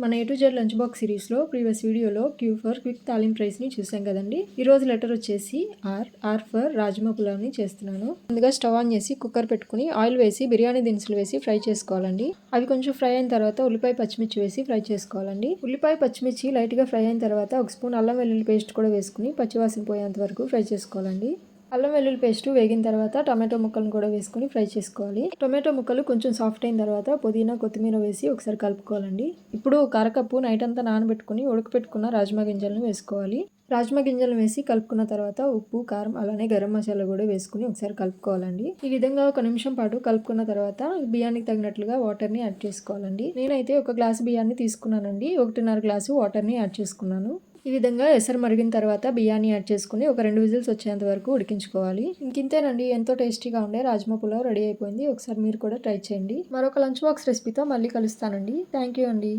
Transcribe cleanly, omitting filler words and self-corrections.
మన A to Z lunch box సిరీస్లో previous వీడియోలో క్యూ ఫర్ క్విక్ తాలింపు రైస్ని చూసాం కదండి. ఈరోజు లెటర్ వచ్చేసి ఆర్ ఫర్ రాజ్మా పులావ్ని చేస్తున్నాను. ముందుగా స్టవ్ ఆన్ చేసి కుక్కర్ పెట్టుకుని ఆయిల్ వేసి బిర్యానీ దినుసులు వేసి ఫ్రై చేసుకోవాలండి. అవి కొంచెం ఫ్రై అయిన తర్వాత ఉల్లిపాయ పచ్చిమిర్చి వేసి ఫ్రై చేసుకోవాలండి. ఉల్లిపాయ పచ్చిమిర్చి లైట్గా ఫ్రై అయిన తర్వాత ఒక స్పూన్ అల్లం వెల్లుల్లి పేస్ట్ కూడా వేసుకుని పచ్చివాసన పోయేంత వరకు ఫ్రై చేసుకోవాలండి. అల్లం వెల్లుల్లి పేస్ట్ వేగిన తర్వాత టమాటో ముక్కలను కూడా వేసుకుని ఫ్రై చేసుకోవాలి. టొమాటో ముక్కలు కొంచెం సాఫ్ట్ అయిన తర్వాత పుదీనా కొత్తిమీర వేసి ఒకసారి కలుపుకోవాలండి. ఇప్పుడు ఒక అరకప్పు నైట్ అంతా నానబెట్టుకుని ఉడకపెట్టుకున్న రాజ్మా గింజలను వేసుకోవాలి. రాజ్మా గింజలను వేసి కలుపుకున్న తర్వాత ఉప్పు, కారం అలానే గరం మసాలా కూడా వేసుకుని ఒకసారి కలుపుకోవాలండి. ఈ విధంగా ఒక నిమిషం పాటు కలుపుకున్న తర్వాత బియ్యానికి తగినట్లుగా వాటర్ని యాడ్ చేసుకోవాలండి. నేనైతే ఒక గ్లాసు బియ్యాన్ని తీసుకున్నానండి. 1.5 గ్లాసు వాటర్ని యాడ్ చేసుకున్నాను. ఈ విధంగా ఎసరు మరిగిన తర్వాత బియ్యాన్ని యాడ్ చేసుకుని ఒక 2 విజిల్స్ వచ్చేంత వరకు ఉడికించుకోవాలి. ఇంకింతేనండి, ఎంతో టేస్టీగా ఉండే రాజ్మా పులావ్ రెడీ అయిపోయింది. ఒకసారి మీరు కూడా ట్రై చేయండి. మరొక లంచ్ బాక్స్ రెసిపీతో మళ్ళీ కలుస్తానండి. థ్యాంక్ యూ అండి.